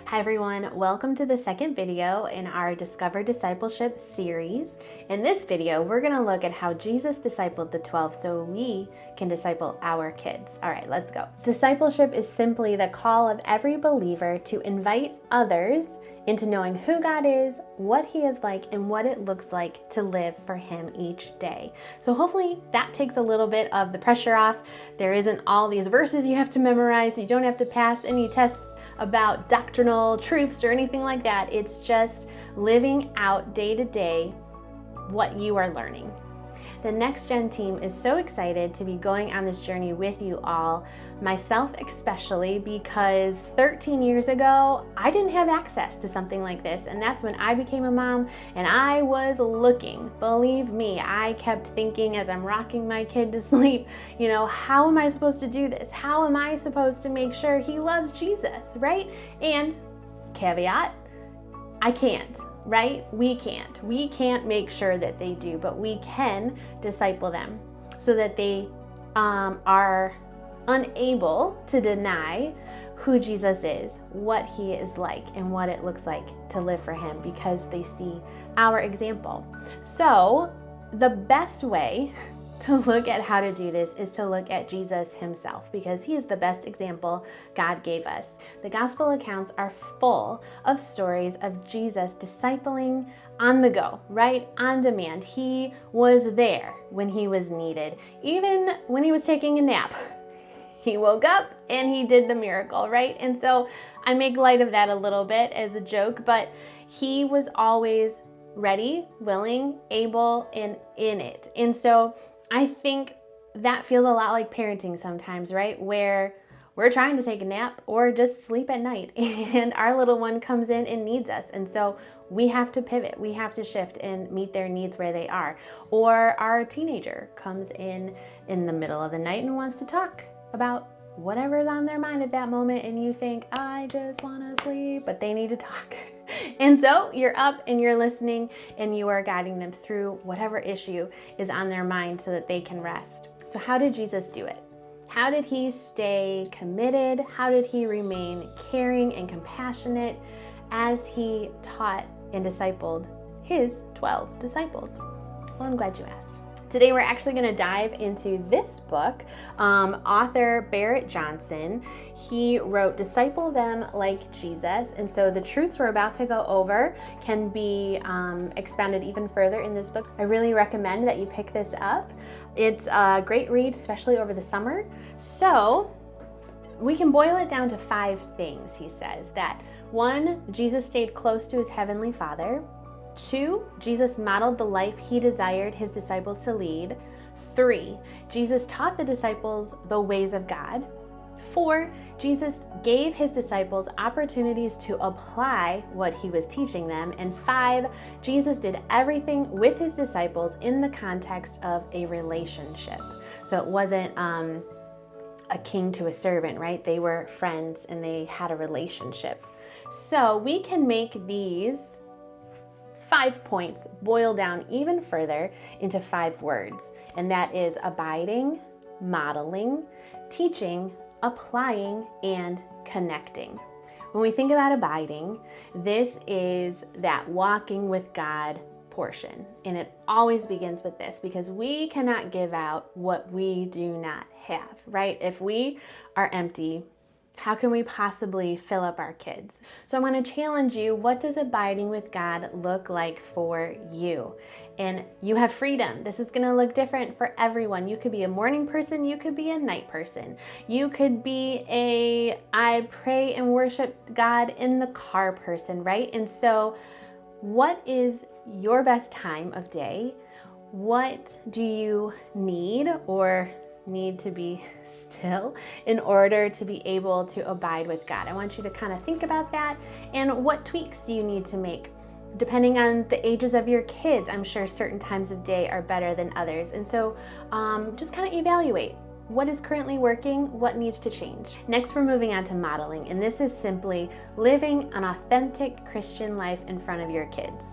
Hi everyone, welcome to the second video in our Discover Discipleship series. In this video, we're going to look at how Jesus discipled the 12 so we can disciple our kids. All right, let's go. Discipleship is simply the call of every believer to invite others into knowing who God is, what He is like, and what it looks like to live for Him each day. So hopefully that takes a little bit of the pressure off. There isn't all these verses you have to memorize. You don't have to pass any tests about doctrinal truths or anything like that. It's just living out day to day what you are learning. The Next Gen team is so excited to be going on this journey with you all, myself especially, because 13 years ago, I didn't have access to something like this. And that's when I became a mom and I was looking. Believe me, I kept thinking as I'm rocking my kid to sleep, how am I supposed to do this? How am I supposed to make sure he loves Jesus, right? And caveat, I can't. Right? We can't. We can't make sure that they do, but we can disciple them so that they are unable to deny who Jesus is, what He is like, and what it looks like to live for Him because they see our example. So the best way to look at how to do this is to look at Jesus Himself because He is the best example God gave us. The gospel accounts are full of stories of Jesus discipling on the go, right? On demand. He was there when He was needed. Even when He was taking a nap, He woke up and He did the miracle, right? And so I make light of that a little bit as a joke, but He was always ready, willing, able, and in it. And so I think that feels a lot like parenting sometimes, right? Where we're trying to take a nap or just sleep at night and our little one comes in and needs us. And so we have to pivot, we have to shift and meet their needs where they are. Or our teenager comes in the middle of the night and wants to talk about whatever's on their mind at that moment. And you think, I just want to sleep, but they need to talk. And so you're up and you're listening and you are guiding them through whatever issue is on their mind so that they can rest. So how did Jesus do it? How did He stay committed? How did He remain caring and compassionate as He taught and discipled His 12 disciples? Well, I'm glad you asked. Today we're actually going to dive into this book. Author Barrett Johnson, he wrote Disciple Them Like Jesus. And so the truths we're about to go over can be expanded even further in this book. I really recommend that you pick this up. It's a great read, especially over the summer. So we can boil it down to 5 things, he says. That 1, Jesus stayed close to His Heavenly Father. 2, Jesus modeled the life He desired His disciples to lead. 3, Jesus taught the disciples the ways of God. 4, Jesus gave His disciples opportunities to apply what He was teaching them. And 5, Jesus did everything with His disciples in the context of a relationship. So it wasn't a king to a servant, right? They were friends and they had a relationship. So we can make these 5 points boil down even further into 5 words, and that is abiding, modeling, teaching, applying, and connecting. When we think about abiding, this is that walking with God portion, and it always begins with this because we cannot give out what we do not have, right? If we are empty, how can we possibly fill up our kids? So I want to challenge you, what does abiding with God look like for you? And you have freedom. This is going to look different for everyone. You could be a morning person, you could be a night person. You could be I pray and worship God in the car person, right? And so what is your best time of day? What do you need or need to be still in order to be able to abide with God? I want you to kind of think about that. And what tweaks do you need to make? Depending on the ages of your kids, I'm sure certain times of day are better than others. And so just kind of evaluate what is currently working, what needs to change. Next, we're moving on to modeling. And this is simply living an authentic Christian life in front of your kids.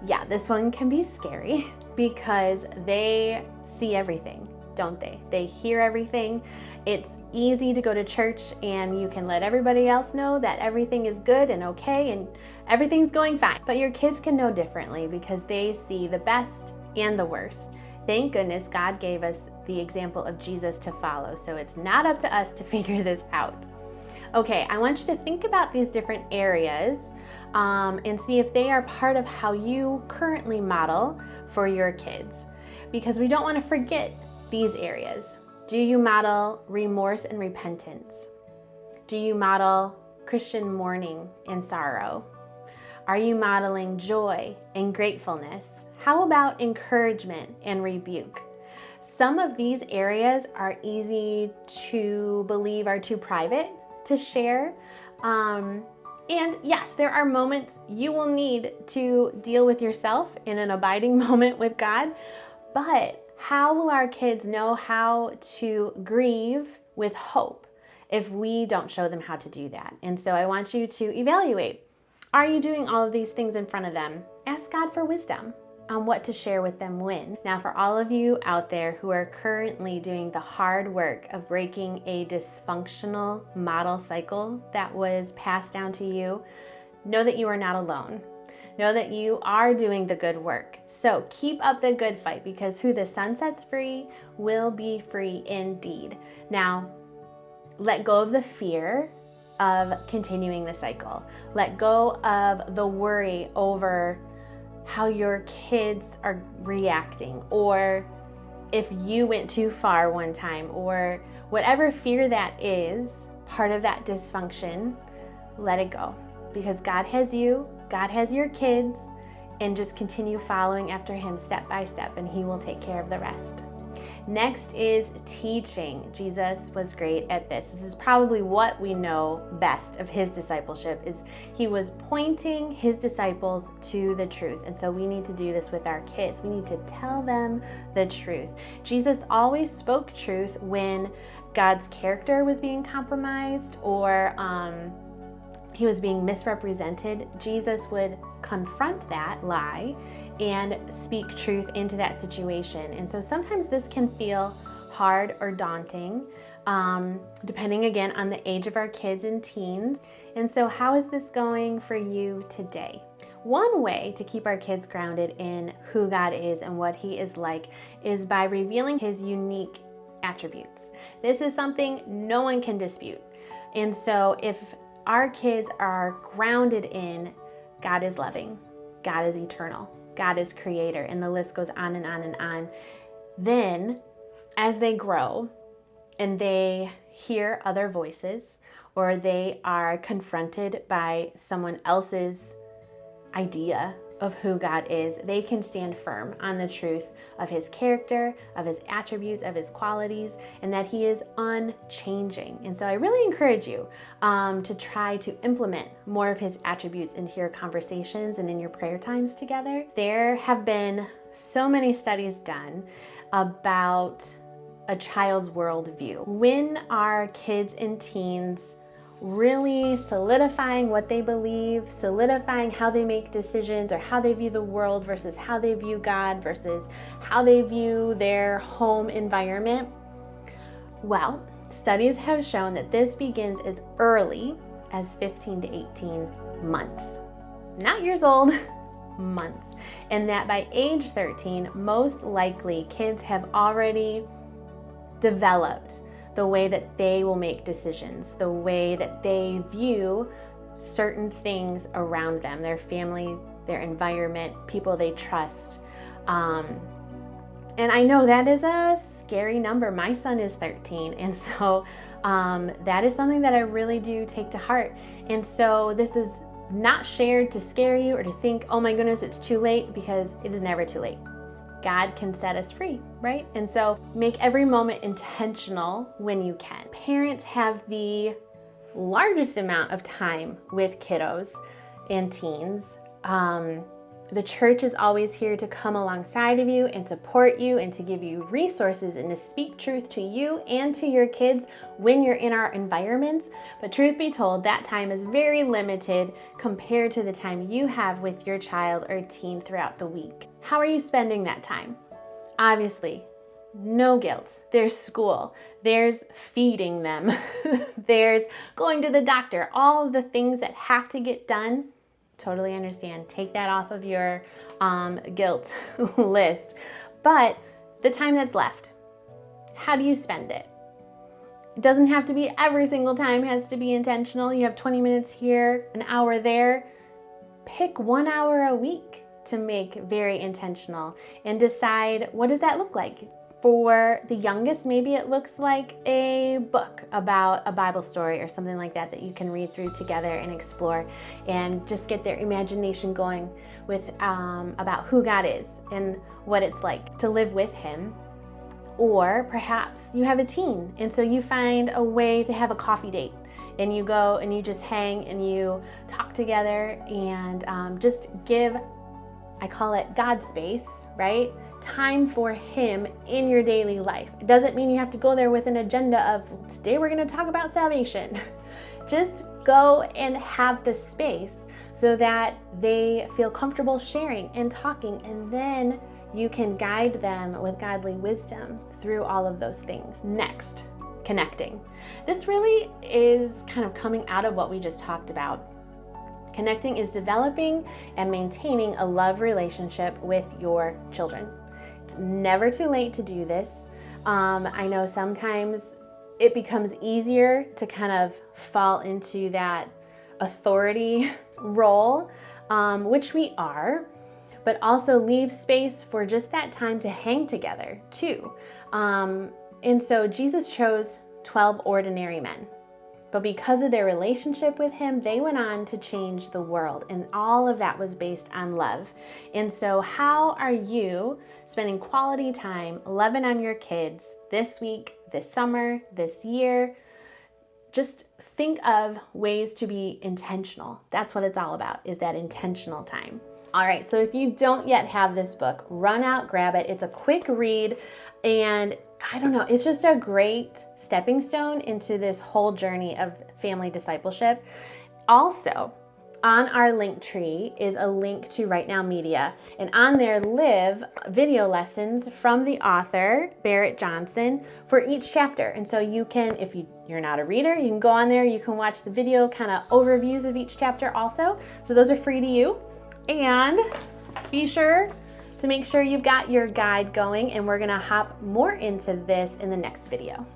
Yeah, this one can be scary because they see everything. don't they? They hear everything. It's easy to go to church and you can let everybody else know that everything is good and okay and everything's going fine. But your kids can know differently because they see the best and the worst. Thank goodness God gave us the example of Jesus to follow, so it's not up to us to figure this out. Okay, I want you to think about these different areas and see if they are part of how you currently model for your kids, because we don't want to forget these areas. Do you model remorse and repentance? Do you model Christian mourning and sorrow? Are you modeling joy and gratefulness? How about encouragement and rebuke? Some of these areas are easy to believe are too private to share. And yes, there are moments you will need to deal with yourself in an abiding moment with God. But how will our kids know how to grieve with hope if we don't show them how to do that? And so I want you to evaluate. Are you doing all of these things in front of them? Ask God for wisdom on what to share with them when. Now, for all of you out there who are currently doing the hard work of breaking a dysfunctional model cycle that was passed down to you, know that you are not alone. Know that you are doing the good work. So keep up the good fight, because who the sun sets free will be free indeed. Now, let go of the fear of continuing the cycle. Let go of the worry over how your kids are reacting, or if you went too far one time, or whatever fear that is, part of that dysfunction. Let it go, because God has you, God has your kids, and just continue following after Him step by step, and He will take care of the rest. Next is teaching. Jesus was great at this. This is probably what we know best of His discipleship, is He was pointing His disciples to the truth. And so we need to do this with our kids. We need to tell them the truth. Jesus always spoke truth when God's character was being compromised or He was being misrepresented. Jesus would confront that lie and speak truth into that situation. And so sometimes this can feel hard or daunting, depending again on the age of our kids and teens. And so how is this going for you today? One way to keep our kids grounded in who God is and what He is like is by revealing His unique attributes. This is something no one can dispute. And so if our kids are grounded in God is loving, God is eternal, God is creator, and the list goes on and on and on, then as they grow and they hear other voices, or they are confronted by someone else's idea of who God is, they can stand firm on the truth of His character, of His attributes, of His qualities, and that He is unchanging. And so I really encourage you to try to implement more of His attributes into your conversations and in your prayer times together. There have been so many studies done about a child's worldview. When our kids and teens really solidifying what they believe, solidifying how they make decisions or how they view the world versus how they view God versus how they view their home environment. Well, studies have shown that this begins as early as 15 to 18 months. Not years old, months. And that by age 13, most likely kids have already developed the way that they will make decisions, the way that they view certain things around them, their family, their environment, people they trust. And I know that is a scary number. My son is 13, and so that is something that I really do take to heart. And so this is not shared to scare you or to think, oh my goodness, it's too late, because it is never too late. God can set us free, right? And so make every moment intentional when you can. Parents have the largest amount of time with kiddos and teens. The church is always here to come alongside of you and support you and to give you resources and to speak truth to you and to your kids when you're in our environments. But truth be told, that time is very limited compared to the time you have with your child or teen throughout the week. How are you spending that time? Obviously, No guilt. There's school. There's feeding them. There's going to the doctor. All of the things that have to get done. Totally understand. Take that off of your guilt list. But the time that's left, how do you spend it? It doesn't have to be every single time, it has to be intentional. You have 20 minutes here, an hour there. Pick 1 hour a week to make very intentional and decide, what does that look like? For the youngest, maybe it looks like a book about a Bible story or something like that that you can read through together and explore and just get their imagination going with about who God is and what it's like to live with Him. Or perhaps you have a teen, and so you find a way to have a coffee date, and you go and you just hang and you talk together and just give, I call it God space, right? Time for Him in your daily life. It doesn't mean you have to go there with an agenda of, today we're going to talk about salvation. Just go and have the space so that they feel comfortable sharing and talking, and then you can guide them with godly wisdom through all of those things. Next, connecting. This really is kind of coming out of what we just talked about. Connecting is developing and maintaining a love relationship with your children. It's never too late to do this. I know sometimes it becomes easier to kind of fall into that authority role, which we are, but also leave space for just that time to hang together too. And so Jesus chose 12 ordinary men. But because of their relationship with Him, they went on to change the world. And all of that was based on love. And so how are you spending quality time loving on your kids this week, this summer, this year? Just think of ways to be intentional. That's what it's all about, is that intentional time. All right, so if you don't yet have this book, run out, grab it. It's a quick read, and I don't know, it's just a great stepping stone into this whole journey of family discipleship. Also, on our link tree is a link to Right Now Media, and on there live video lessons from the author, Barrett Johnson, for each chapter. And so you can, if you're not a reader, you can go on there, you can watch the video kind of overviews of each chapter also. So those are free to you. And be sure to make sure you've got your guide going, and we're gonna hop more into this in the next video.